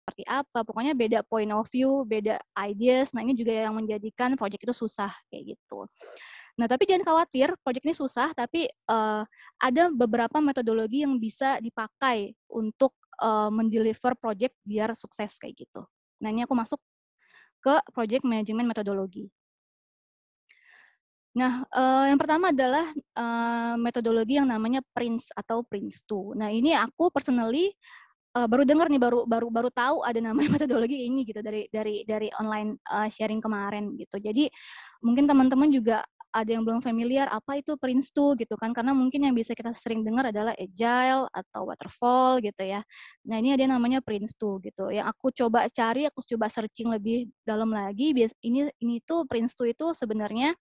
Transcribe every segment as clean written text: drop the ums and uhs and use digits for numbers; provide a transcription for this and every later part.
seperti apa, pokoknya beda point of view, beda ideas. Nah, ini juga yang menjadikan project itu susah kayak gitu. Nah, tapi jangan khawatir, project ini susah, tapi ada beberapa metodologi yang bisa dipakai untuk mendeliver project biar sukses kayak gitu. Nah, ini aku masuk ke project management metodologi. Nah, yang pertama adalah metodologi yang namanya PRINCE atau PRINCE2. Nah, ini aku personally baru dengar nih, baru tahu ada namanya metodologi ini gitu dari online sharing kemarin gitu. Jadi mungkin teman-teman juga ada yang belum familiar apa itu PRINCE2 gitu kan, karena mungkin yang bisa kita sering dengar adalah Agile atau Waterfall gitu ya. Nah, ini ada yang namanya PRINCE2 gitu. Yang aku coba cari, aku coba searching lebih dalam lagi. Ini tuh PRINCE2 itu sebenarnya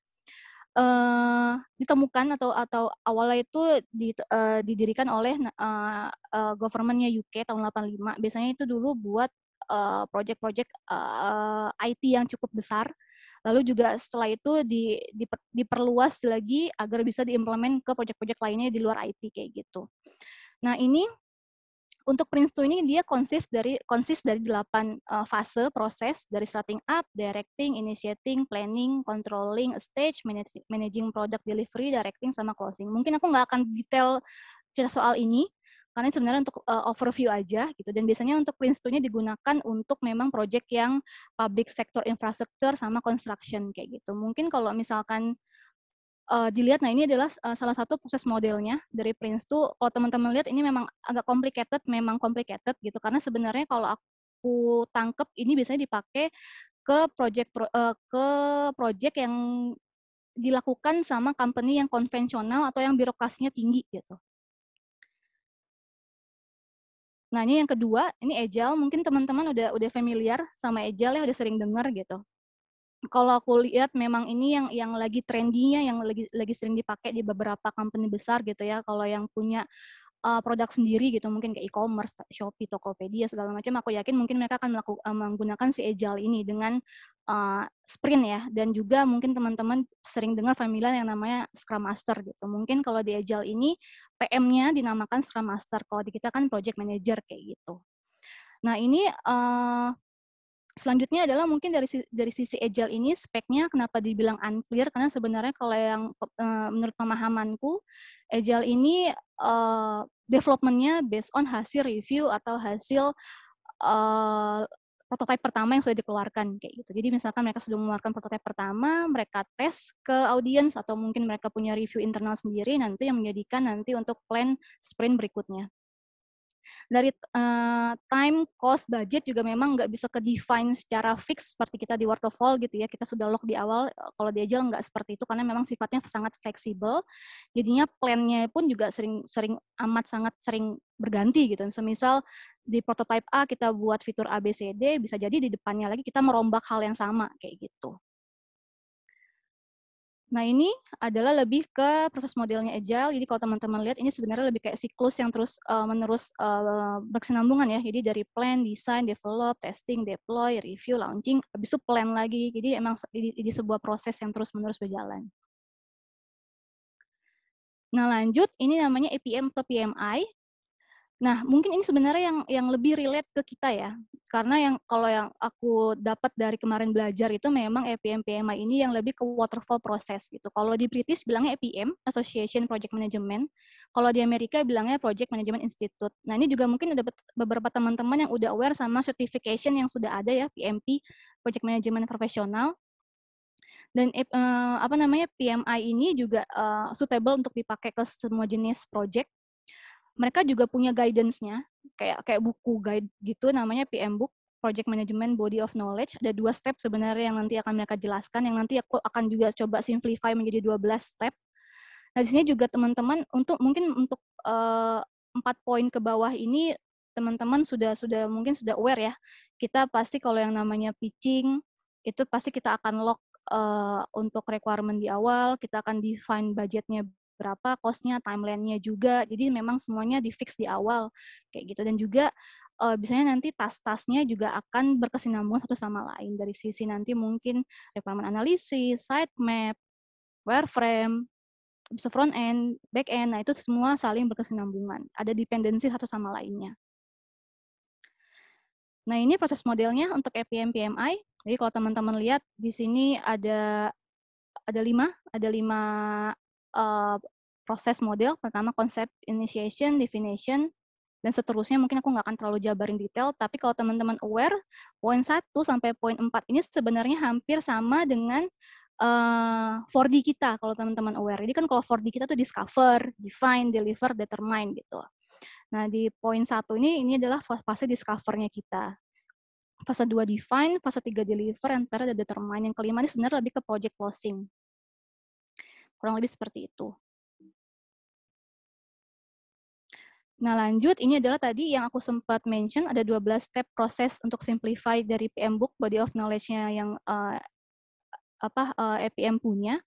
ditemukan atau awalnya itu didirikan oleh government-nya UK tahun 85. Biasanya itu dulu buat project-project IT yang cukup besar. Lalu juga setelah itu diperluas lagi agar bisa diimplement ke project-project lainnya di luar IT kayak gitu. Nah, ini untuk PRINCE2 ini dia konsis dari 8 fase proses, dari starting up, directing, initiating, planning, controlling, stage, managing product delivery, directing, sama closing. Mungkin aku nggak akan detail cerita soal ini, karena sebenarnya untuk overview aja gitu. Dan biasanya untuk PRINCE2-nya digunakan untuk memang project yang public sector infrastructure sama construction kayak gitu. Mungkin kalau misalkan dilihat, nah ini adalah salah satu proses modelnya dari PRINCE2. Kalau teman-teman lihat ini memang agak complicated gitu, karena sebenarnya kalau aku tangkep ini biasanya dipakai ke project yang dilakukan sama company yang konvensional atau yang birokrasinya tinggi gitu. Nah, ini yang kedua, ini Agile. Mungkin teman-teman udah familiar sama Agile ya, udah sering dengar gitu. Kalau aku lihat memang ini yang lagi trendinya, yang lagi sering dipakai di beberapa company besar gitu ya. Kalau yang punya produk sendiri gitu, mungkin kayak e-commerce, Shopee, Tokopedia segala macam, aku yakin mungkin mereka akan menggunakan si Agile ini dengan sprint ya. Dan juga mungkin teman-teman sering dengar familiar yang namanya Scrum Master gitu. Mungkin kalau di Agile ini PM-nya dinamakan Scrum Master, kalau di kita kan Project Manager kayak gitu. Nah, ini selanjutnya adalah mungkin dari sisi Agile ini speknya kenapa dibilang unclear, karena sebenarnya kalau yang menurut pemahamanku Agile ini development-nya based on hasil review atau hasil prototipe pertama yang sudah dikeluarkan kayak gitu. Jadi misalkan mereka sudah mengeluarkan prototipe pertama, mereka tes ke audiens atau mungkin mereka punya review internal sendiri, nanti yang menjadikan nanti untuk plan sprint berikutnya. Dari time, cost, budget juga memang nggak bisa ke-define secara fix seperti kita di waterfall gitu ya, kita sudah lock di awal. Kalau di Agile nggak seperti itu, karena memang sifatnya sangat fleksibel, jadinya plan-nya pun juga amat sangat sering berganti gitu. Misal di prototype A kita buat fitur A, B, C, D, bisa jadi di depannya lagi kita merombak hal yang sama kayak gitu. Nah, ini adalah lebih ke proses modelnya Agile. Jadi kalau teman-teman lihat, ini sebenarnya lebih kayak siklus yang terus-menerus berkesinambungan ya. Jadi dari plan, design, develop, testing, deploy, review, launching, habis itu plan lagi. Jadi emang ini sebuah proses yang terus-menerus berjalan. Nah, lanjut, ini namanya APM atau PMI. Nah, mungkin ini sebenarnya yang lebih relate ke kita ya. Karena kalau yang aku dapat dari kemarin belajar itu memang APM PMI ini yang lebih ke waterfall proses gitu. Kalau di British bilangnya APM, Association Project Management. Kalau di Amerika bilangnya Project Management Institute. Nah, ini juga mungkin ada beberapa teman-teman yang udah aware sama certification yang sudah ada ya, PMP, Project Management Profesional. Dan apa namanya, PMI ini juga suitable untuk dipakai ke semua jenis project. Mereka juga punya guidance-nya, kayak buku guide gitu, namanya PM Book, Project Management Body of Knowledge. Ada 2 step sebenarnya yang nanti akan mereka jelaskan, yang nanti aku akan juga coba simplify menjadi 12 step. Nah, di sini juga teman-teman mungkin untuk 4 poin ke bawah ini, teman-teman mungkin sudah aware ya. Kita pasti kalau yang namanya pitching, itu pasti kita akan lock untuk requirement di awal, kita akan define budgetnya berapa, cost-nya, timeline-nya juga. Jadi memang semuanya di-fix di awal kayak gitu. Dan juga biasanya nanti task-tasknya juga akan berkesinambungan satu sama lain. Dari sisi nanti mungkin requirement analysis, sitemap, wireframe, bisa front end, back end. Nah, itu semua saling berkesinambungan. Ada dependensi satu sama lainnya. Nah, ini proses modelnya untuk APM PMI. Jadi kalau teman-teman lihat di sini ada 5 proses model. Pertama konsep, initiation, definition, dan seterusnya. Mungkin aku nggak akan terlalu jabarin detail, tapi kalau teman-teman aware, poin 1 sampai poin 4 ini sebenarnya hampir sama dengan 4D kita, kalau teman-teman aware. Jadi kan kalau 4D kita tuh discover, define, deliver, determine gitu. Nah, di poin 1 ini adalah fase discover-nya kita. Fase 2 define, fase 3 deliver, yang terakhir ada determine. Yang kelima ini sebenarnya lebih ke project closing. Kurang lebih seperti itu. Nah, lanjut, ini adalah tadi yang aku sempat mention, ada 12 step proses untuk simplify dari PM Book, body of knowledge-nya yang APM punya.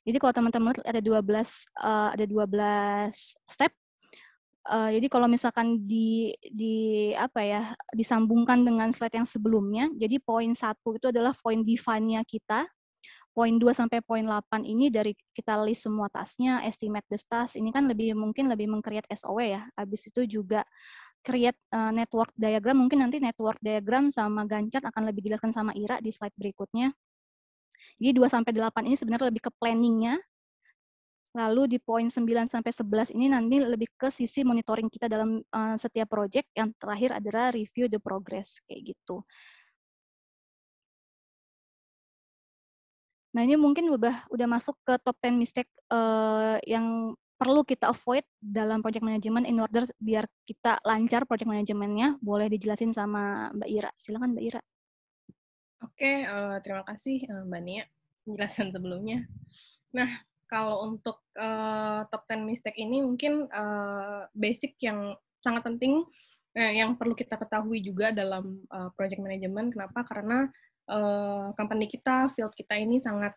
Jadi kalau teman-teman lihat ada 12 step. Jadi kalau misalkan disambungkan dengan slide yang sebelumnya, jadi poin 1 itu adalah poin define-nya kita. Poin 2 sampai poin 8 ini dari kita list semua tasknya, estimate the task, ini kan mungkin lebih meng-create SOW ya. Habis itu juga create network diagram, mungkin nanti network diagram sama Gancat akan lebih dijelaskan sama Ira di slide berikutnya. Jadi 2 sampai 8 ini sebenarnya lebih ke planning-nya. Lalu di poin 9 sampai 11 ini nanti lebih ke sisi monitoring kita dalam setiap project. Yang terakhir adalah review the progress, kayak gitu. Nah, ini mungkin udah masuk ke top 10 mistake yang perlu kita avoid dalam project management in order biar kita lancar project manajemennya. Boleh dijelasin sama Mbak Ira. Silakan Mbak Ira. Oke, terima kasih Mbak Nia penjelasan sebelumnya. Nah, kalau untuk top 10 mistake ini mungkin basic yang sangat penting yang perlu kita ketahui juga dalam project management. Kenapa? Karena company kita, field kita ini sangat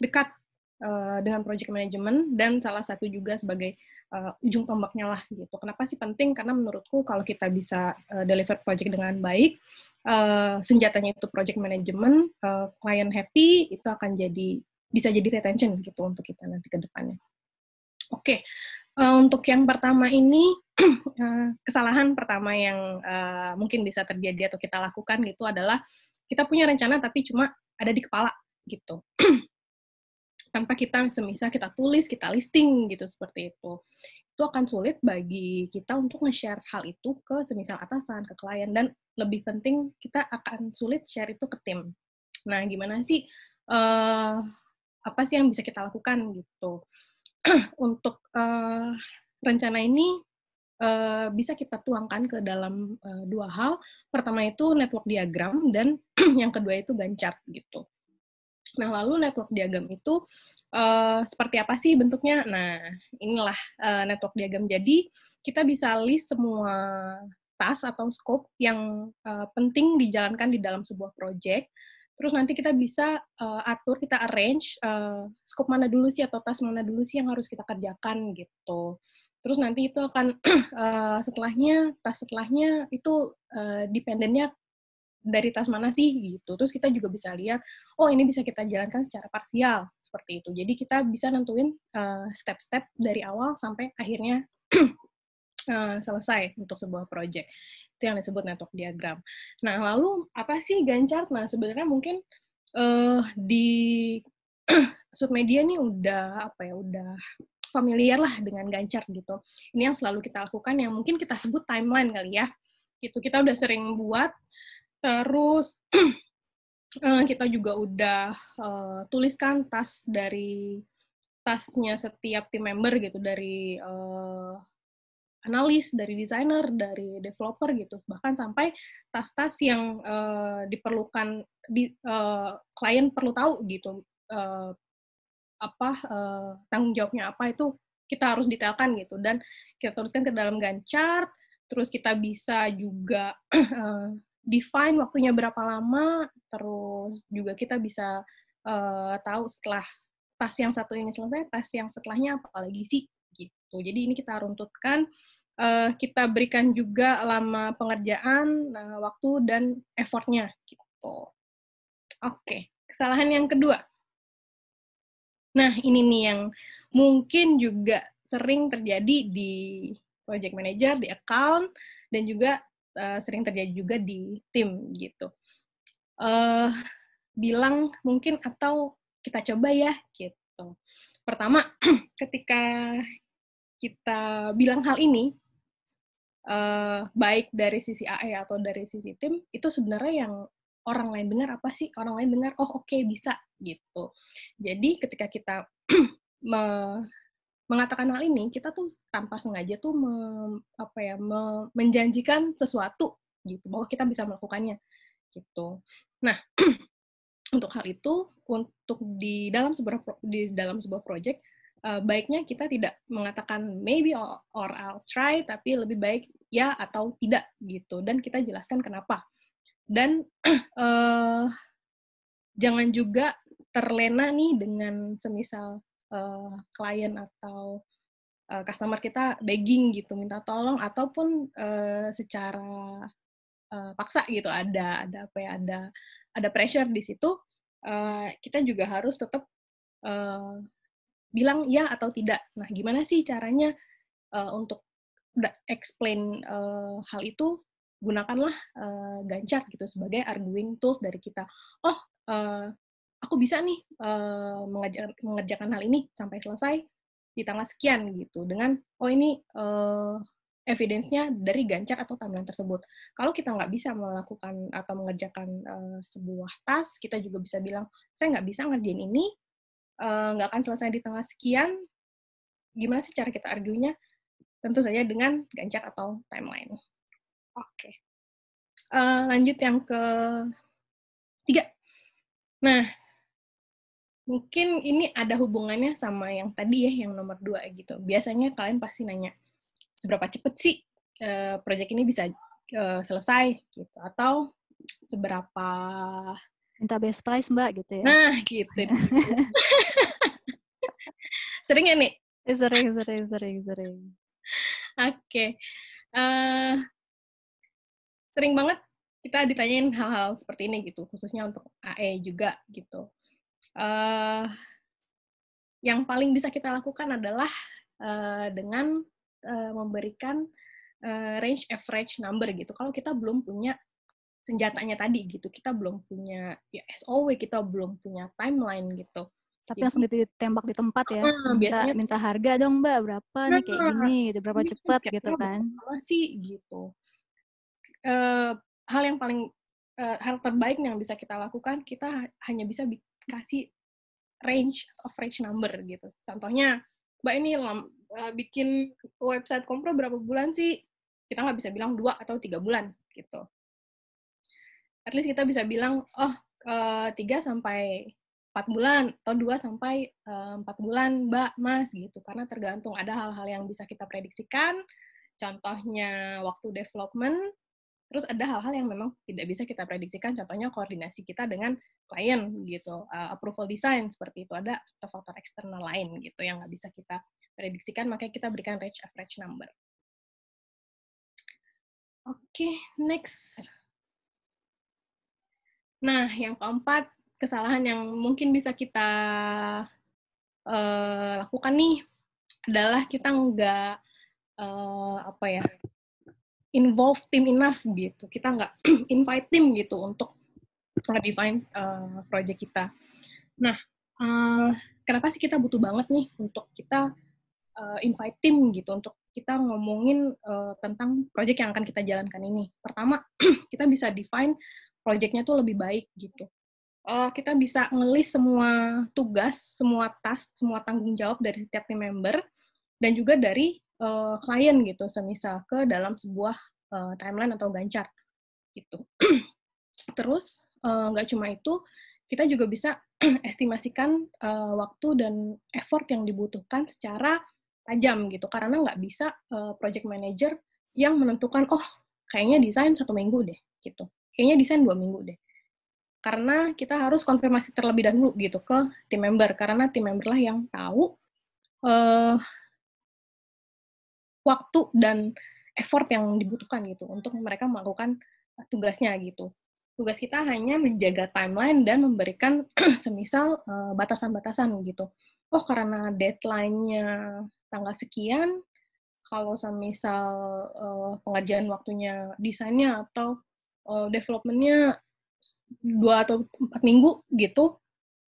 dekat dengan project management dan salah satu juga sebagai ujung tombaknya lah gitu. Kenapa sih penting? Karena menurutku kalau kita bisa deliver project dengan baik, senjatanya itu project management, client happy, itu akan bisa jadi retention gitu untuk kita nanti ke depannya. Oke, untuk yang pertama ini, kesalahan pertama yang mungkin bisa terjadi atau kita lakukan gitu adalah kita punya rencana tapi cuma ada di kepala gitu. Tanpa kita semisal kita tulis, kita listing gitu, seperti itu. Itu akan sulit bagi kita untuk nge-share hal itu ke semisal atasan, ke klien, dan lebih penting kita akan sulit share itu ke tim. Nah, gimana sih, apa sih yang bisa kita lakukan gitu. Untuk rencana ini bisa kita tuangkan ke dalam 2 hal. Pertama itu network diagram, dan yang kedua itu Gantt chart gitu. Nah, lalu network diagram itu seperti apa sih bentuknya? Nah, inilah network diagram. Jadi, kita bisa list semua task atau scope yang penting dijalankan di dalam sebuah project. Terus nanti kita bisa atur, kita arrange scope mana dulu sih atau task mana dulu sih yang harus kita kerjakan gitu. Terus nanti itu akan task setelahnya itu dependennya dari task mana sih gitu. Terus kita juga bisa lihat, oh ini bisa kita jalankan secara parsial seperti itu. Jadi kita bisa nentuin step-step dari awal sampai akhirnya selesai untuk sebuah project. Itu yang disebut network diagram. Nah, lalu apa sih Gantt chart? Nah, sebenarnya mungkin di Submedia nih udah familiar lah dengan Gantt chart gitu. Ini yang selalu kita lakukan, yang mungkin kita sebut timeline kali ya. Gitu, kita udah sering buat. Terus kita juga udah tuliskan tasknya setiap tim member gitu, dari analis, dari desainer, dari developer gitu, bahkan sampai tas-tas yang diperlukan klien perlu tahu gitu, tanggung jawabnya apa, itu kita harus detailkan gitu, dan kita tuliskan ke dalam Gantt chart. Terus kita bisa juga define waktunya berapa lama, terus juga kita bisa tahu setelah task yang satu ini selesai, task yang setelahnya apa lagi sih gitu. Jadi ini kita runtutkan, kita berikan juga lama pengerjaan, waktu dan effortnya gitu. Oke, kesalahan yang kedua. Nah, ini nih yang mungkin juga sering terjadi di project manager, di account, dan juga sering terjadi juga di tim gitu. Bilang mungkin atau kita coba ya gitu. Pertama, ketika kita bilang hal ini, baik dari sisi AE atau dari sisi tim, itu sebenarnya yang orang lain dengar apa sih? Orang lain dengar, oh oke, bisa gitu. Jadi ketika kita mengatakan hal ini, kita tuh tanpa sengaja tuh menjanjikan sesuatu gitu, bahwa kita bisa melakukannya gitu. Nah, untuk hal itu, untuk di dalam sebuah project, baiknya kita tidak mengatakan maybe or I'll try, tapi lebih baik ya atau tidak gitu, dan kita jelaskan kenapa. Dan jangan juga terlena nih dengan semisal klien atau customer kita begging gitu, minta tolong, ataupun secara paksa gitu, ada pressure di situ, kita juga harus tetap bilang ya atau tidak. Nah, gimana sih caranya untuk explain hal itu? Gunakanlah Ganchart gitu sebagai arguing tools dari kita. Oh, aku bisa nih mengerjakan hal ini sampai selesai di tanggal sekian gitu, dengan oh ini evidence-nya dari Ganchart atau timeline tersebut. Kalau kita nggak bisa melakukan atau mengerjakan sebuah task, kita juga bisa bilang, saya nggak bisa ngerjain ini, nggak akan selesai di tanggal sekian. Gimana sih cara kita argue-nya? Tentu saja dengan Ganchart atau timeline. Oke. Lanjut yang ke-3. Nah, mungkin ini ada hubungannya sama yang tadi ya, yang nomor 2 gitu. Biasanya kalian pasti nanya, seberapa cepet sih proyek ini bisa selesai gitu, atau seberapa Minta best price, Mbak, gitu ya. Nah, gitu. Sering ya, nih? Sering. Oke. Sering banget kita ditanyain hal-hal seperti ini gitu, khususnya untuk AE juga gitu. Yang paling bisa kita lakukan adalah dengan memberikan range average number gitu. Kalau kita belum punya senjatanya tadi gitu, kita belum punya ya, SOW, kita belum punya timeline gitu. Tapi langsung ditembak di tempat ya. Minta harga dong, Mbak, berapa nih kayak gini gitu, berapa cepat gitu kan. Apa sih gitu. Hal yang paling hal terbaik yang bisa kita lakukan, kita hanya bisa kasih range average number gitu. Contohnya, Mbak ini bikin website kompro berapa bulan sih? Kita nggak bisa bilang 2 atau 3 bulan gitu. At least kita bisa bilang, oh 3 sampai 4 bulan, atau 2 sampai 4 bulan, Mbak, Mas, gitu. Karena tergantung, ada hal-hal yang bisa kita prediksikan, contohnya waktu development, terus ada hal-hal yang memang tidak bisa kita prediksikan, contohnya koordinasi kita dengan klien gitu, approval design seperti itu, ada faktor-faktor eksternal lain gitu yang nggak bisa kita prediksikan, makanya kita berikan range average number. Oke, next. Nah, yang keempat, kesalahan yang mungkin bisa kita lakukan nih adalah kita nggak involve tim enough gitu. Kita nggak invite tim gitu untuk nge-define project kita. Nah, kenapa sih kita butuh banget nih untuk kita invite tim gitu, untuk kita ngomongin tentang project yang akan kita jalankan ini. Pertama, kita bisa define project-nya tuh lebih baik gitu. Kita bisa nge-list semua tugas, semua task, semua tanggung jawab dari setiap tim member, dan juga dari klien gitu, semisal ke dalam sebuah timeline atau Ganchart gitu. Terus nggak cuma itu, kita juga bisa estimasikan waktu dan effort yang dibutuhkan secara tajam gitu, karena nggak bisa project manager yang menentukan, oh kayaknya desain 1 minggu deh gitu, kayaknya desain 2 minggu deh. Karena kita harus konfirmasi terlebih dahulu gitu ke tim member, karena tim member lah yang tahu waktu dan effort yang dibutuhkan gitu untuk mereka melakukan tugasnya gitu. Tugas kita hanya menjaga timeline dan memberikan semisal batasan-batasan gitu. Oh, karena deadline-nya tanggal sekian, kalau semisal pengerjaan waktunya desainnya atau development-nya 2 atau 4 minggu gitu,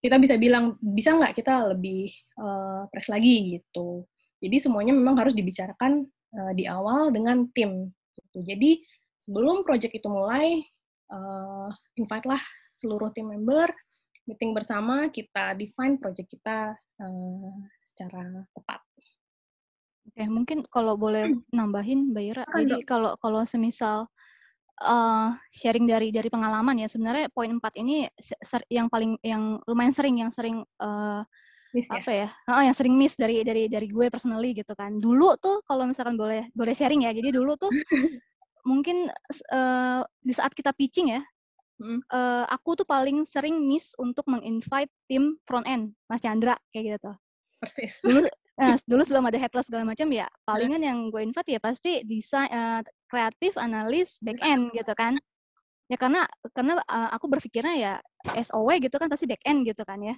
kita bisa bilang, bisa nggak kita lebih press lagi gitu. Jadi semuanya memang harus dibicarakan di awal dengan tim. Gitu. Jadi sebelum project itu mulai, invite-lah seluruh tim member, meeting bersama, kita define project kita secara tepat. Oke, mungkin kalau boleh nambahin, Mbak Ira. Akan Jadi dong. kalau semisal sharing dari pengalaman ya, sebenarnya poin 4 ini yang lumayan sering Miss ya. apa ya? Yang sering miss dari gue personally gitu kan. Dulu tuh kalau misalkan boleh sharing ya. Jadi dulu tuh mungkin di saat kita pitching ya, aku tuh paling sering miss untuk meng-invite tim front end, Mas Chandra kayak gitu. Persis. Dulu sebelum ada headless segala macam ya, palingan yang gue invite ya pasti desain, kreatif, analis, back end gitu kan. Ya karena aku berpikirnya ya SOW gitu kan pasti back end gitu kan ya.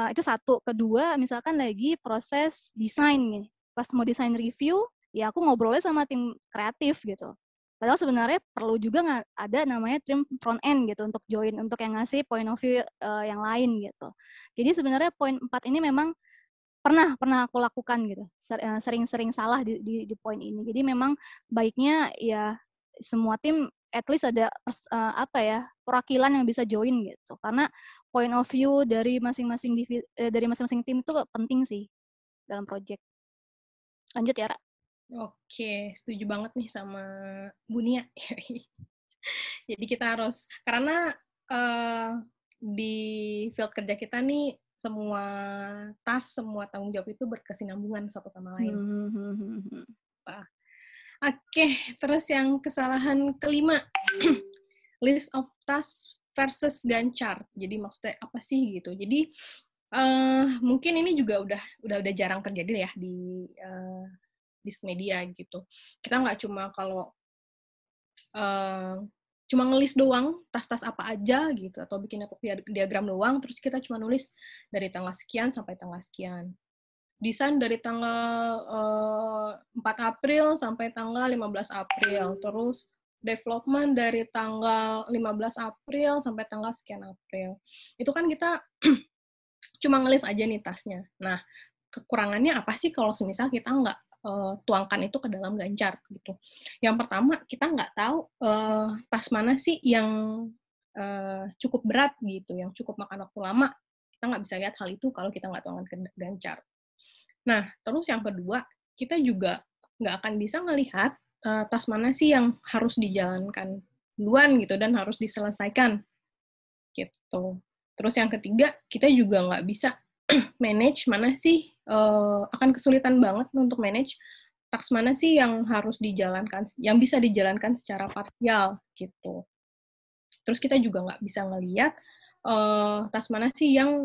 Itu satu. Kedua, misalkan lagi proses desain nih. Pas mau desain review, ya aku ngobrolnya sama tim kreatif gitu. Padahal sebenarnya perlu juga ada namanya tim front end gitu untuk join, untuk yang ngasih point of view yang lain gitu. Jadi sebenarnya poin 4 ini memang pernah aku lakukan gitu. Sering-sering salah di poin ini. Jadi memang baiknya ya semua tim at least ada perwakilan yang bisa join gitu. Karena point of view dari masing-masing tim itu penting sih dalam project. Lanjut ya, Ra. Oke, setuju banget nih sama Bunia. Jadi kita harus, karena di field kerja kita nih, semua tanggung jawab itu berkesinambungan satu sama lain. Oke, terus yang kesalahan kelima, list of task versus Gantt chart. Jadi maksudnya apa sih gitu? Jadi mungkin ini juga udah jarang terjadi ya di media gitu. Kita nggak cuma cuma ngelis doang tas-tas apa aja gitu, atau bikin diagram doang, terus kita cuma nulis dari tanggal sekian sampai tanggal sekian. Desain dari tanggal 4 April sampai tanggal 15 April. Terus development dari tanggal 15 April sampai tanggal sekian April. Itu kan kita cuma ngelis aja nih tasnya. Nah, kekurangannya apa sih kalau semisal kita nggak tuangkan itu ke dalam Gantt chart gitu. Yang pertama, kita nggak tahu tas mana sih yang cukup berat gitu, yang cukup makan waktu lama. Kita nggak bisa lihat hal itu kalau kita nggak tuangkan ke Gantt chart. Nah, terus yang kedua, kita juga nggak akan bisa ngelihat tas mana sih yang harus dijalankan duluan gitu dan harus diselesaikan gitu. Terus yang ketiga, kita juga nggak bisa manage mana sih, akan kesulitan banget untuk manage task mana sih yang harus dijalankan, yang bisa dijalankan secara parsial gitu. Terus kita juga nggak bisa ngelihat tas mana sih yang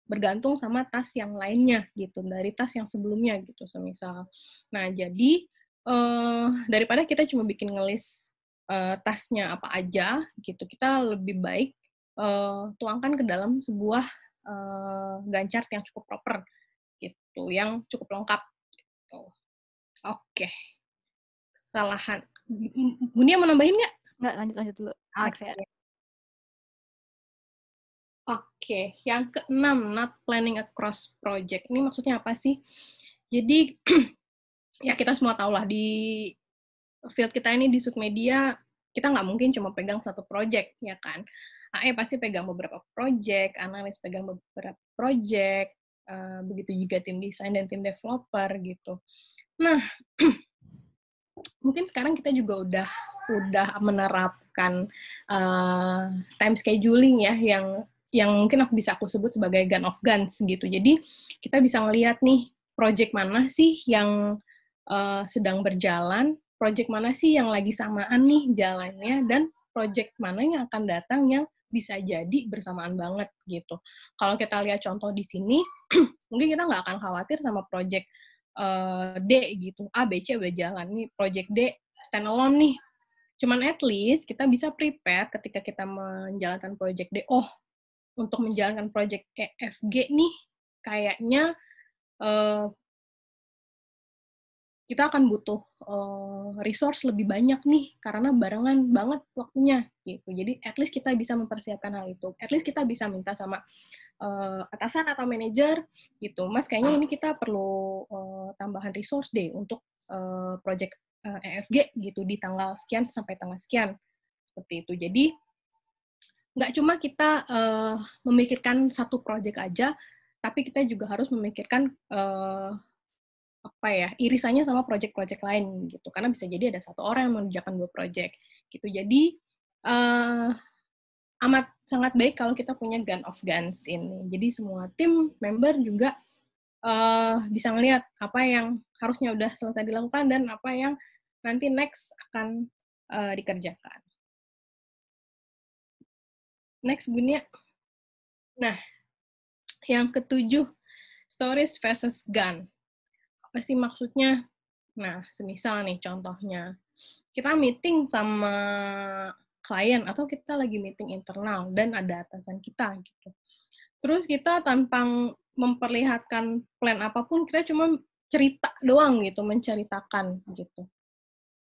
bergantung sama tas yang lainnya gitu, dari tas yang sebelumnya gitu semisal. Nah, jadi daripada kita cuma bikin ngelis tasnya apa aja gitu, kita lebih baik tuangkan ke dalam sebuah Gantt chart yang cukup proper gitu, yang cukup lengkap gitu. Oke, kesalahan. Bunia mau nambahin nggak? Nggak, lanjut dulu. Next ya. Oke, yang keenam, not planning across project. Ini maksudnya apa sih? Jadi, ya kita semua tahu lah, di field kita ini di Sukmedia, kita nggak mungkin cuma pegang satu project, ya kan? AE pasti pegang beberapa project, analis pegang beberapa project, begitu juga tim desain dan tim developer gitu. Nah, mungkin sekarang kita juga udah menerapkan time scheduling ya, yang mungkin aku sebut sebagai gun of guns gitu. Jadi kita bisa ngelihat nih project mana sih yang sedang berjalan, project mana sih yang lagi samaan nih jalannya, dan project mana yang akan datang yang bisa jadi bersamaan banget gitu. Kalau kita lihat contoh di sini, mungkin kita nggak akan khawatir sama project D gitu. A, B, C udah jalan. Nih project D standalone nih. Cuman at least kita bisa prepare ketika kita menjalankan project D. Oh, untuk menjalankan project E, F, G nih, kayaknya kita akan butuh resource lebih banyak nih karena barengan banget waktunya gitu. Jadi at least kita bisa mempersiapkan hal itu. At least kita bisa minta sama atasan atau manajer gitu. Mas, kayaknya ini kita perlu tambahan resource deh untuk project EFG gitu di tanggal sekian sampai tanggal sekian. Seperti itu. Jadi nggak cuma kita memikirkan satu project aja, tapi kita juga harus memikirkan apa ya, irisannya sama project-project lain gitu. Karena bisa jadi ada satu orang yang mengerjakan 2 project gitu. Jadi amat sangat baik kalau kita punya gun of guns ini. Jadi semua tim member juga bisa ngelihat apa yang harusnya udah selesai dilakukan dan apa yang nanti next akan dikerjakan. Next, Bunia. Nah, yang ketujuh, stories versus gun. Apa sih maksudnya? Nah, semisal nih contohnya, kita meeting sama klien atau kita lagi meeting internal dan ada atasan kita gitu. Terus kita tanpa memperlihatkan plan apapun, kita cuma cerita doang gitu, menceritakan gitu.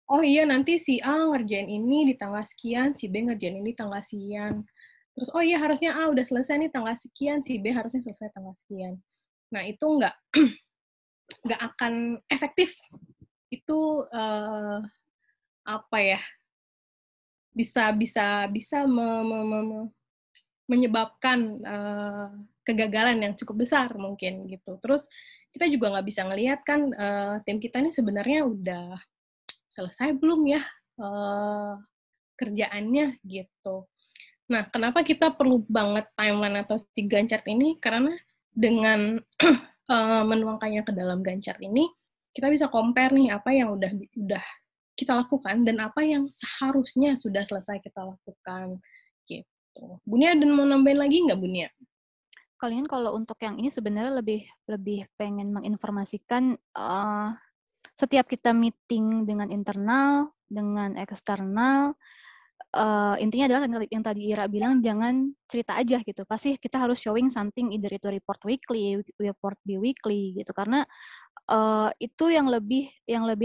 Oh iya, nanti si A ngerjain ini di tanggal sekian, si B ngerjain ini tanggal sekian. Terus, oh iya, harusnya A udah selesai nih tanggal sekian, si B harusnya selesai tanggal sekian. Nah, itu nggak akan efektif. Itu apa ya, bisa menyebabkan kegagalan yang cukup besar mungkin gitu. Terus kita juga nggak bisa ngelihat kan tim kita ini sebenarnya udah selesai belum ya kerjaannya gitu. Nah, kenapa kita perlu banget timeline atau si Gantt chart ini? Karena dengan menuangkannya ke dalam Gantt chart ini, kita bisa compare nih apa yang udah kita lakukan dan apa yang seharusnya sudah selesai kita lakukan gitu. Bunia ada mau nambahin lagi nggak, Bunia? Kalian kalau untuk yang ini sebenarnya lebih pengen menginformasikan setiap kita meeting dengan internal, dengan eksternal, intinya adalah yang tadi Ira bilang, jangan cerita aja gitu. Pasti kita harus showing something, either itu report weekly, report bi-weekly gitu. Karena itu yang lebih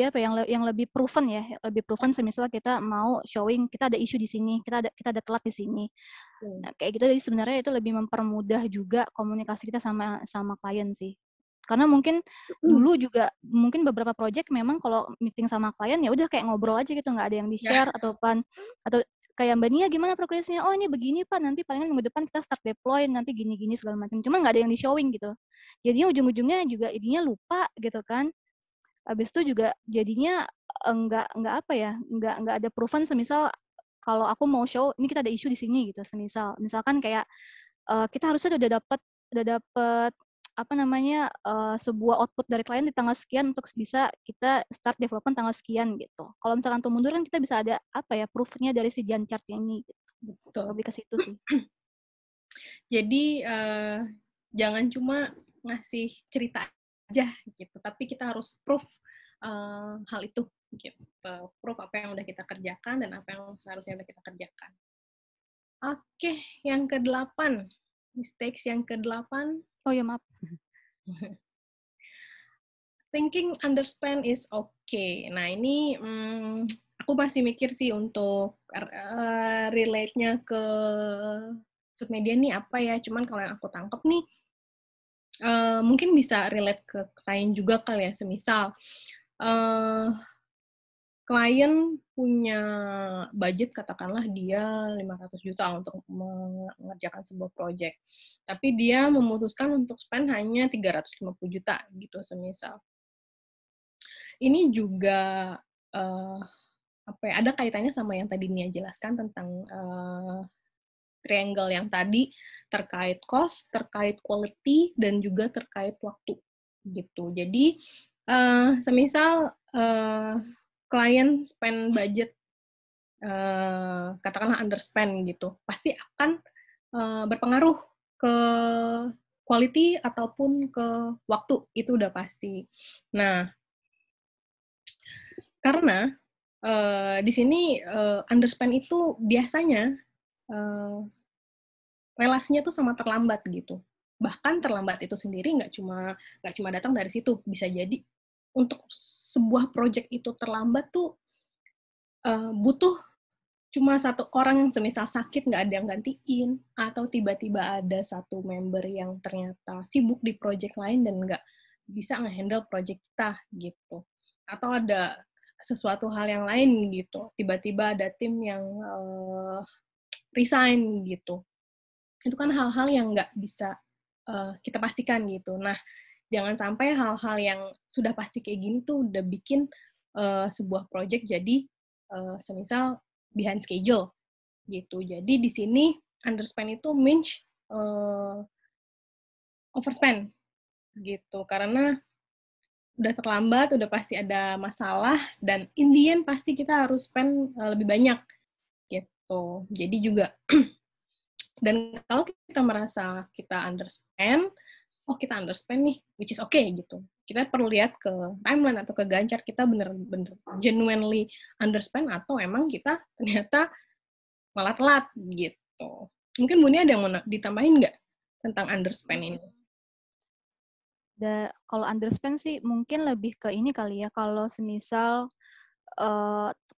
apa? Yang lebih proven ya, lebih proven. Semisal kita mau showing kita ada isu di sini, kita ada telat di sini. Nah, kayak gitu. Jadi sebenarnya itu lebih mempermudah juga komunikasi kita sama klien sih. Karena mungkin dulu juga mungkin beberapa project memang kalau meeting sama klien ya udah kayak ngobrol aja gitu, nggak ada yang di-share atau kayak Mbak Nia gimana progresnya, oh ini begini Pak, nanti palingan minggu depan kita start deploy, nanti gini-gini segala macam. Cuma nggak ada yang di-showing gitu. Jadinya ujung-ujungnya juga ininya lupa gitu kan. Habis itu juga jadinya nggak apa ya, nggak ada proven. Semisal kalau aku mau show ini kita ada isu di sini gitu, misalkan kayak kita harusnya udah dapet apa namanya sebuah output dari klien di tanggal sekian untuk bisa kita start development tanggal sekian gitu. Kalau misalkan tuh mundur kan kita bisa ada apa ya proof-nya dari si Gantt chart ini gitu. Betul. Lebih ke situ sih. Jadi jangan cuma ngasih cerita aja gitu, tapi kita harus proof hal itu gitu. Proof apa yang udah kita kerjakan dan apa yang seharusnya udah kita kerjakan. Oke, yang ke-8. Mistakes yang ke-8. Oh ya maaf. Thinking underspend is okay. Nah, ini aku masih mikir sih untuk relate-nya ke sosial media nih apa ya. Cuman kalau yang aku tangkep nih, mungkin bisa relate ke klien juga kali ya. Semisal, klien punya budget, katakanlah dia 500 juta untuk mengerjakan sebuah project. Tapi dia memutuskan untuk spend hanya 350 juta gitu semisal. Ini juga apa ya, ada kaitannya sama yang tadi Nia jelaskan tentang triangle yang tadi terkait cost, terkait quality, dan juga terkait waktu gitu. Jadi semisal klien spend budget katakanlah underspend gitu, pasti akan berpengaruh ke quality ataupun ke waktu, itu udah pasti. Nah, karena di sini underspend itu biasanya relasinya tuh sama terlambat gitu. Bahkan terlambat itu sendiri nggak cuma datang dari situ, bisa jadi untuk sebuah project itu terlambat tuh butuh cuma satu orang yang semisal sakit nggak ada yang gantiin, atau tiba-tiba ada satu member yang ternyata sibuk di project lain dan nggak bisa nge-handle project kita gitu. Atau ada sesuatu hal yang lain gitu, tiba-tiba ada tim yang resign gitu. Itu kan hal-hal yang nggak bisa kita pastikan gitu. Nah, jangan sampai hal-hal yang sudah pasti kayak gini tuh udah bikin sebuah project jadi semisal behind schedule gitu. Jadi di sini underspend itu means overspend gitu. Karena udah terlambat, udah pasti ada masalah, dan in the end pasti kita harus spend lebih banyak gitu. Jadi juga dan kalau kita merasa kita underspend, oh kita underspend nih, which is okay gitu. Kita perlu lihat ke timeline atau ke Ganjar, kita bener-bener genuinely underspend atau emang kita ternyata malah telat gitu. Mungkin Bu Nia ada yang mau ditambahin nggak tentang underspend ini? Kalau underspend sih mungkin lebih ke ini kali ya, kalau semisal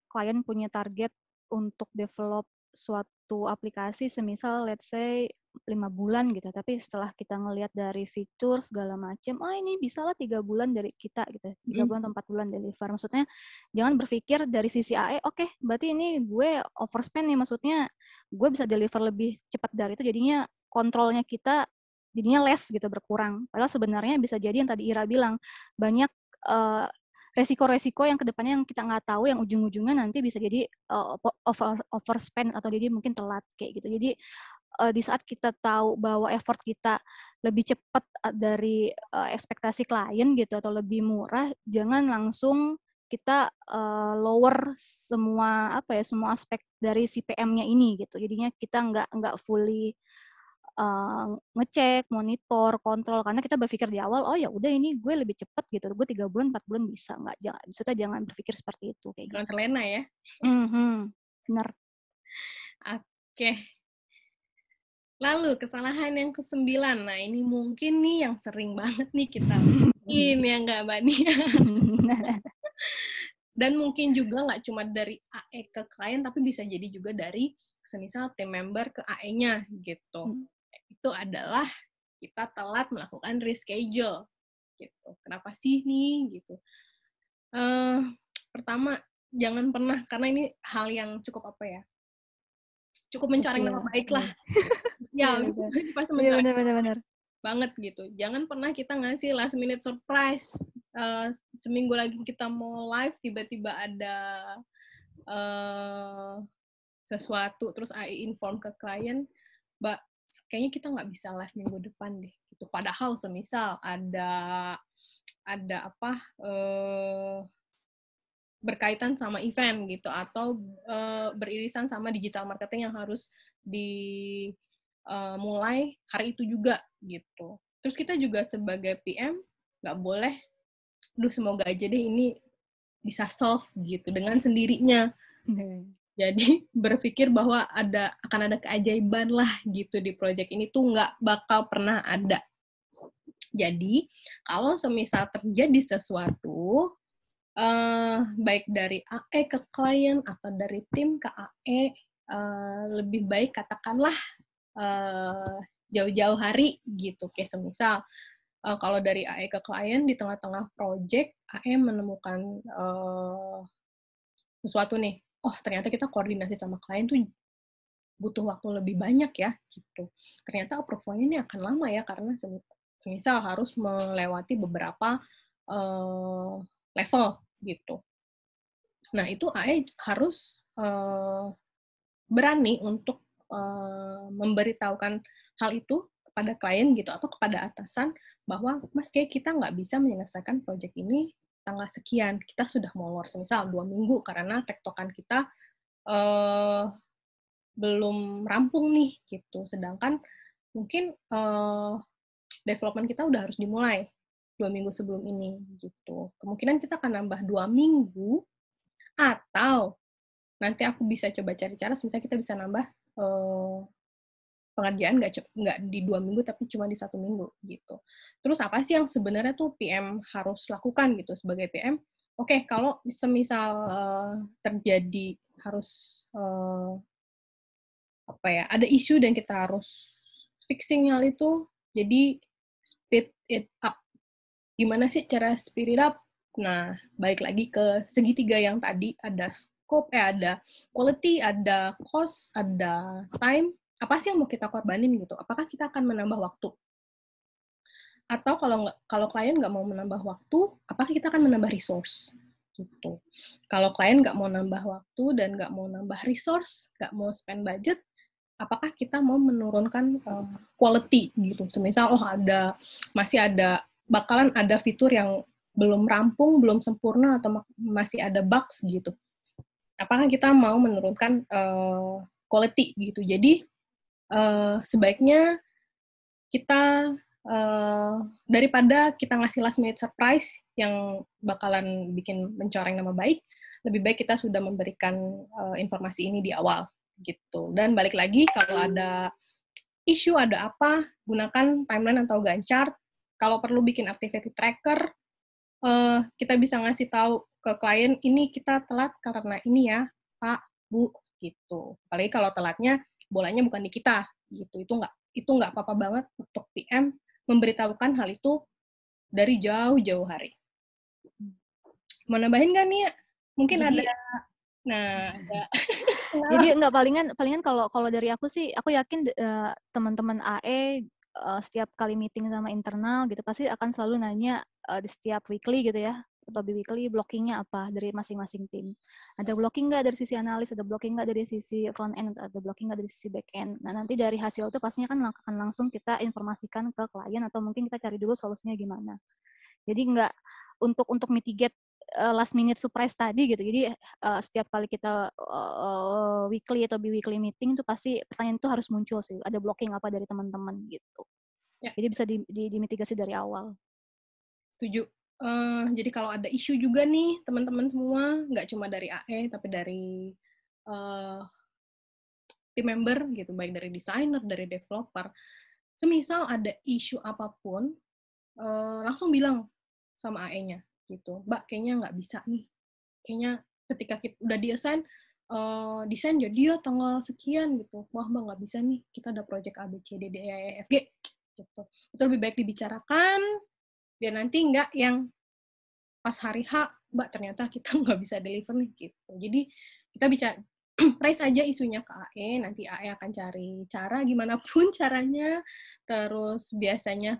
klien punya target untuk develop suatu aplikasi semisal let's say 5 bulan gitu, tapi setelah kita ngelihat dari fitur segala macam, ini bisa lah 3 bulan dari kita gitu, 3 bulan atau 4 bulan deliver. Maksudnya jangan berpikir dari sisi AE, oke, berarti ini gue overspend nih, maksudnya gue bisa deliver lebih cepat dari itu, jadinya kontrolnya kita jadinya less gitu, berkurang. Padahal sebenarnya bisa jadi yang tadi Ira bilang, banyak resiko-resiko yang kedepannya yang kita nggak tahu, yang ujung-ujungnya nanti bisa jadi overspend atau jadi mungkin telat kayak gitu. Jadi di saat kita tahu bahwa effort kita lebih cepat dari ekspektasi klien gitu atau lebih murah, jangan langsung kita lower semua semua aspek dari si PM-nya ini gitu. Jadinya kita nggak fully ngecek, monitor, kontrol, karena kita berpikir di awal, oh ya udah ini gue lebih cepat gitu, gue 3 bulan, 4 bulan bisa, nggak, jangan berpikir seperti itu, kayak Jangan gitu. terlena ya. Benar. Oke. Lalu kesalahan yang ke-9, nah ini mungkin nih yang sering banget nih kita bikin ya nggak Mbak Nia? Dan mungkin juga nggak cuma dari AE ke klien, tapi bisa jadi juga dari semisal tim member ke AE-nya gitu. Itu adalah kita telat melakukan reschedule gitu. Kenapa sih nih gitu? Pertama, jangan pernah, karena ini hal yang cukup cukup mencoreng nama baik lah. Ya, pasti mencoreng benar. banget gitu. Jangan pernah kita ngasih last minute surprise. Seminggu lagi kita mau live, tiba-tiba ada sesuatu, terus AI inform ke klien, Mbak, kayaknya kita nggak bisa live minggu depan deh. Gitu. Padahal semisal ada berkaitan sama event gitu, atau beririsan sama digital marketing yang harus dimulai hari itu juga gitu. Terus kita juga sebagai PM nggak boleh, semoga aja deh ini bisa solve gitu dengan sendirinya. Jadi berpikir bahwa akan ada keajaiban lah gitu di project ini, tuh nggak bakal pernah ada. Jadi kalau semisal terjadi sesuatu, baik dari AE ke klien atau dari tim ke AE, lebih baik katakanlah jauh-jauh hari gitu. Kayak semisal kalau dari AE ke klien di tengah-tengah project, AE menemukan sesuatu nih, oh ternyata kita koordinasi sama klien tuh butuh waktu lebih banyak ya gitu. Ternyata approval-nya ini akan lama ya, karena semisal harus melewati beberapa level gitu. Nah, itu AE harus berani untuk memberitahukan hal itu kepada klien gitu, atau kepada atasan, bahwa Mas, kayak kita nggak bisa menyelesaikan project ini tanggal sekian, kita sudah molor semisal 2 minggu karena tektokan kita belum rampung nih gitu. Sedangkan mungkin development kita udah harus dimulai 2 minggu sebelum ini gitu. Kemungkinan kita akan nambah 2 minggu, atau nanti aku bisa coba cari cara, misalnya kita bisa nambah pengerjaan nggak di 2 minggu, tapi cuma di 1 minggu, gitu. Terus apa sih yang sebenarnya tuh PM harus lakukan gitu sebagai PM? Oke, kalau semisal terjadi harus ada isu dan kita harus fixing hal itu, jadi speed it up. Gimana sih cara speed it up? Nah, balik lagi ke segitiga yang tadi, ada scope, ada quality, ada cost, ada time. Apa sih yang mau kita korbanin gitu? Apakah kita akan menambah waktu? Atau kalau klien nggak mau menambah waktu, apakah kita akan menambah resource? Gitu. Kalau klien nggak mau nambah waktu dan nggak mau nambah resource, nggak mau spend budget, apakah kita mau menurunkan quality gitu? Semisal masih bakalan ada fitur yang belum rampung, belum sempurna, atau masih ada bugs gitu. Apakah kita mau menurunkan quality gitu? Jadi sebaiknya kita daripada kita ngasih last minute surprise yang bakalan bikin mencoreng nama baik, lebih baik kita sudah memberikan informasi ini di awal gitu. Dan balik lagi, kalau ada isu, ada apa, gunakan timeline atau Gantt chart. Kalau perlu bikin activity tracker, kita bisa ngasih tahu ke klien, ini kita telat karena ini ya, Pak, Bu, gitu. Apalagi kalau telatnya, bolanya bukan di kita, gitu. Itu nggak apa-apa banget untuk PM memberitahukan hal itu dari jauh-jauh hari. Mau nambahin nggak nih? Mungkin Jadi, ada. Nah, ada. jadi nggak, palingan kalau dari aku sih, aku yakin teman-teman AE setiap kali meeting sama internal gitu pasti akan selalu nanya di setiap weekly gitu ya, atau bi-weekly, blockingnya apa dari masing-masing tim. Ada blocking nggak dari sisi analis, ada blocking nggak dari sisi front end, ada blocking nggak dari sisi back end. Nah, nanti dari hasil itu pastinya kan akan langsung kita informasikan ke klien, atau mungkin kita cari dulu solusinya gimana. Jadi nggak untuk mitigate last minute surprise tadi gitu. Jadi setiap kali kita weekly atau bi-weekly meeting itu pasti pertanyaan itu harus muncul sih. Ada blocking apa dari teman-teman gitu. Ya. Jadi bisa dimitigasi dari awal. Setuju. Jadi kalau ada isu juga nih, teman-teman semua, nggak cuma dari AE, tapi dari tim member gitu, baik dari desainer, dari developer. Semisal ada isu apapun, langsung bilang sama AE-nya gitu, Mbak, kayaknya nggak bisa nih. Kayaknya ketika kita udah desain jadi ya tanggal sekian gitu. Wah, Mbak, nggak bisa nih. Kita ada project A, B, C, D, E, F, G gitu. Itu lebih baik dibicarakan, biar nanti nggak yang pas hari H, Mbak, ternyata kita nggak bisa deliver nih gitu. Jadi kita bicara raise aja isunya ke AE, nanti AE akan cari cara gimana pun caranya. Terus biasanya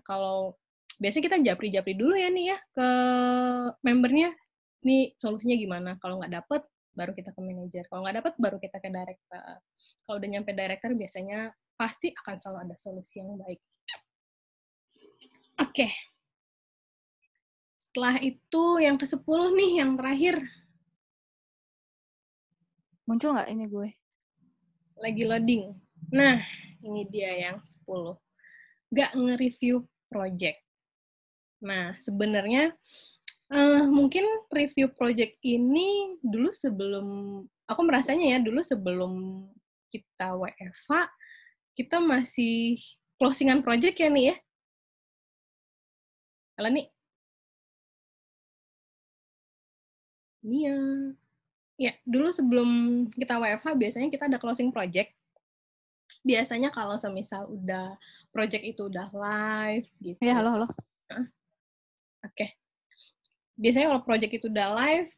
kita japri-japri dulu ya nih ya ke membernya, nih solusinya gimana. Kalau nggak dapet, baru kita ke manajer. Kalau nggak dapet, baru kita ke director. Kalau udah nyampe director, biasanya pasti akan selalu ada solusi yang baik. Oke. Setelah itu yang ke-10 nih, yang terakhir. Muncul nggak ini gue? Lagi loading. Nah, ini dia yang 10. Nggak nge-review project. Nah, sebenarnya mungkin review project ini dulu aku merasanya ya, dulu sebelum kita WFH, kita masih closingan project ya nih ya. Kalau nih. Iya. Ya, dulu sebelum kita WFH, biasanya kita ada closing project. Biasanya kalau semisal project itu udah live gitu. Ya, halo. Oke. Biasanya kalau project itu udah live,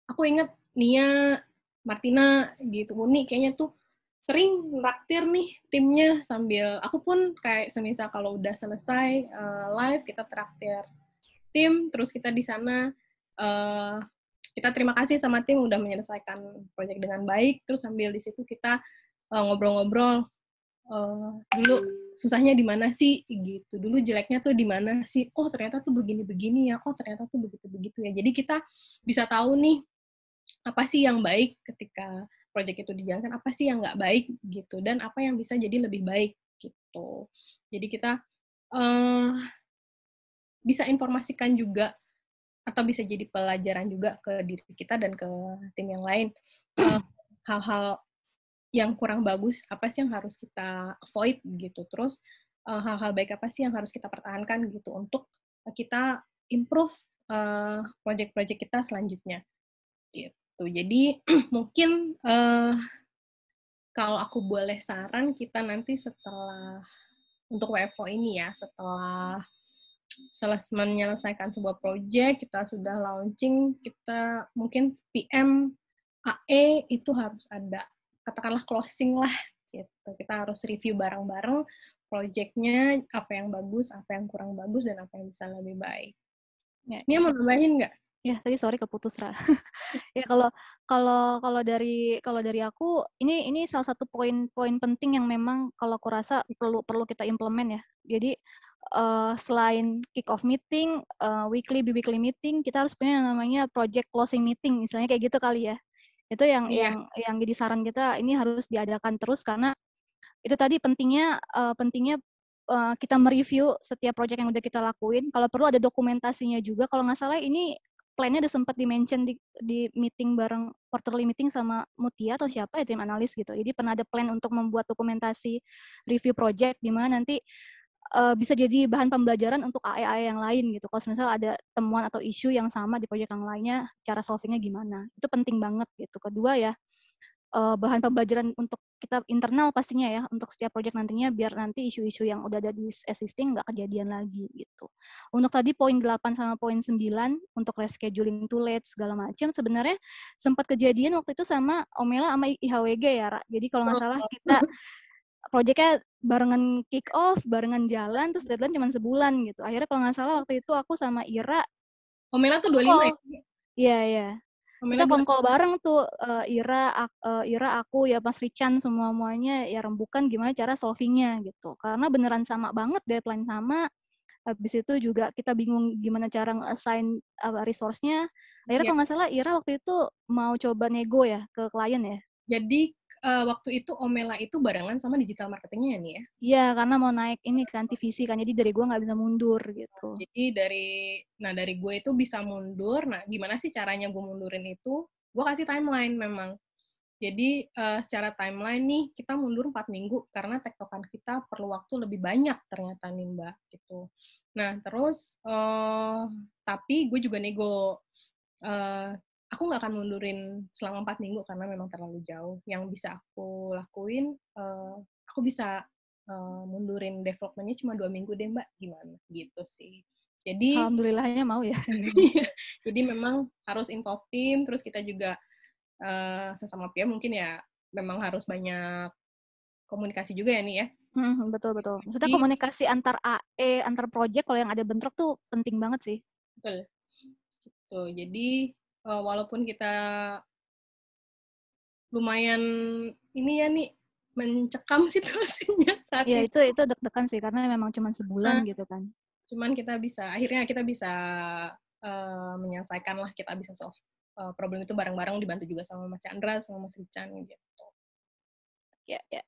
aku inget Nia, Martina, gitu, Muni kayaknya tuh sering nraktir nih timnya sambil, aku pun kayak semisal kalau udah selesai live, kita traktir tim, terus kita di sana kita terima kasih sama tim udah menyelesaikan project dengan baik, terus sambil di situ kita ngobrol-ngobrol, dulu susahnya di mana sih gitu, dulu jeleknya tuh di mana sih, oh ternyata tuh begini-begini ya, oh ternyata tuh begitu-begitu ya. Jadi kita bisa tahu nih apa sih yang baik ketika project itu dijalankan, apa sih yang nggak baik gitu, dan apa yang bisa jadi lebih baik gitu. Jadi kita bisa informasikan juga, atau bisa jadi pelajaran juga ke diri kita dan ke tim yang lain, hal-hal yang kurang bagus apa sih yang harus kita avoid gitu. Terus hal-hal baik apa sih yang harus kita pertahankan gitu untuk kita improve project-project kita selanjutnya gitu. Jadi mungkin kalau aku boleh saran kita nanti setelah untuk WFO ini ya, setelah menyelesaikan sebuah project, kita sudah launching, kita mungkin PM AE itu harus ada, katakanlah closing lah, gitu. Kita harus review bareng-bareng project-nya, apa yang bagus, apa yang kurang bagus, dan apa yang bisa lebih baik. Ya, Ini mau nambahin nggak? ya tadi sorry keputus Ra. Ya kalau dari aku ini salah satu poin penting yang memang kalau aku rasa perlu kita implement ya. Jadi selain kick off meeting, weekly bi-weekly meeting, kita harus punya yang namanya project closing meeting, misalnya kayak gitu kali ya. Itu yang Iya. yang jadi saran kita ini harus diadakan terus karena itu tadi pentingnya kita mereview setiap project yang udah kita lakuin. Kalau perlu ada dokumentasinya juga. Kalau nggak salah ini plan-nya udah sempat di-mention di meeting bareng quarterly meeting sama Mutia atau siapa ya tim analis gitu. Jadi pernah ada plan untuk membuat dokumentasi review project di mana nanti bisa jadi bahan pembelajaran untuk AE-AE yang lain gitu. Kalau misal ada temuan atau isu yang sama di project yang lainnya, cara solvingnya gimana. Itu penting banget gitu. Kedua ya, bahan pembelajaran untuk kita internal pastinya ya, untuk setiap project nantinya biar nanti isu-isu yang udah ada di existing nggak kejadian lagi gitu. Untuk tadi poin 8 sama poin 9 untuk rescheduling too late segala macam sebenarnya sempat kejadian waktu itu sama Omela sama IHWG ya, Ra. Jadi kalau nggak salah kita project-nya barengan kick off, barengan jalan, terus deadline cuma sebulan gitu. Akhirnya kalau nggak salah waktu itu aku sama Ira Omela tuh 25 call. ya? Iya, iya. Omela Kita 2. call bareng tuh Ira, aku ya Mas Rican semuanya ya rembukan gimana cara solvingnya gitu. Karena beneran sama banget deadline sama. Habis itu juga kita bingung gimana cara nge-assign resource-nya. Akhirnya Ya. kalau nggak salah Ira waktu itu mau coba nego ya ke klien ya. Jadi waktu itu Omela itu barengan sama digital marketingnya ya nih ya? Iya, karena mau naik ini kan TVC kan, jadi dari gue nggak bisa mundur gitu. Jadi dari gue itu bisa mundur. Nah, gimana sih caranya gue mundurin itu? Gue kasih timeline memang. Jadi secara timeline nih kita mundur 4 minggu karena tektokan kita perlu waktu lebih banyak ternyata nih Mbak gitu. Nah terus tapi gue juga nego. Aku nggak akan mundurin selama 4 minggu karena memang terlalu jauh. Yang bisa aku lakuin, aku bisa mundurin development-nya cuma 2 minggu deh Mbak, gimana? Gitu sih. Jadi, Alhamdulillahnya mau ya. jadi memang harus involve tim, terus kita juga sesama PM mungkin ya memang harus banyak komunikasi juga ya nih ya. Betul, betul. Maksudnya Jadi, komunikasi antar AE, antar project kalau yang ada bentrok tuh penting banget sih. betul. Gitu. Jadi, walaupun kita lumayan ini ya nih, mencekam situasinya saat Ya ini. itu deg-degan sih karena memang cuma sebulan Nah, gitu kan. cuman akhirnya kita bisa menyelesaikan lah, kita bisa solve problem itu bareng-bareng, dibantu juga sama Mas Chandra, sama Mas Rican gitu. Ya, ya.